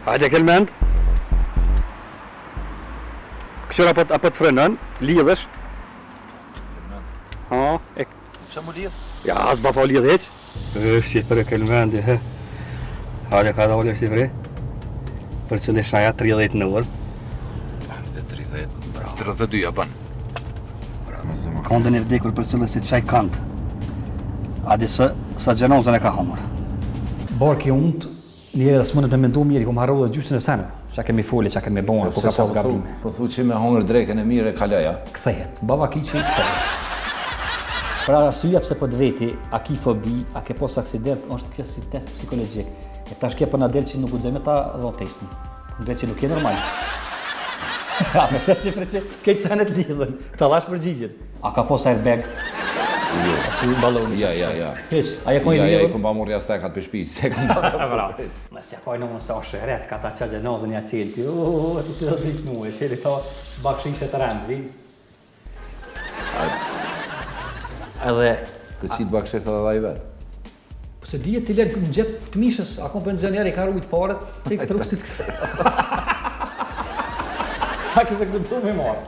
Hajde kelmend. Këshur apo të frenën, lidhesh. Ha, e... Qa mu lidh? Ja, as ba pa lidh heq. Si për e kelmendi, he. Hajde ka da ullë si vre. Për që dhe shaja 30 në orë. Dhe 30, 32 ja ban. Kondën e vdekur për cilës si qaj kant. Adi sa gjenozën e ka hamur. Barki unë, njëre dhe s'mëndet me mendu mirë, kom harru dhe gjysën e senë. Qa kemi foli, qa kemi bonë, ku ka pas gabime. Po thu që me hongër dreken e mire kalaja. Kthehet, baba ki që i kthehet. Pra arsyeja pse po të veti, a ki fobi, a ke pos aksident, është kjo si test psikologjik. E tash ke po na del që nuk u gjej me ta dhe testin. Ndre që nuk je normal. A me shesh që që këtë senet lidhen, këta dhash përgjigjet. A ka pos airbag? Si baloni. Ja. Heq, a je kojnë Ja, lidhën? i kom ba murja stekat për shpi, se kom ba të Bravo. Nëse ja kojnë unë sa shëret, ka ta qa gjenozën ja qelë ti, ti të dhikë muë, qeli ta bakshishe të rendë, vi. Edhe, Të qitë bakshirë të dhe i vetë. se dijet t'i legë në gjep të mishës, a kom penzioneri ka rujt paret, ti këtë rukësit. A kështë këtë të me marë.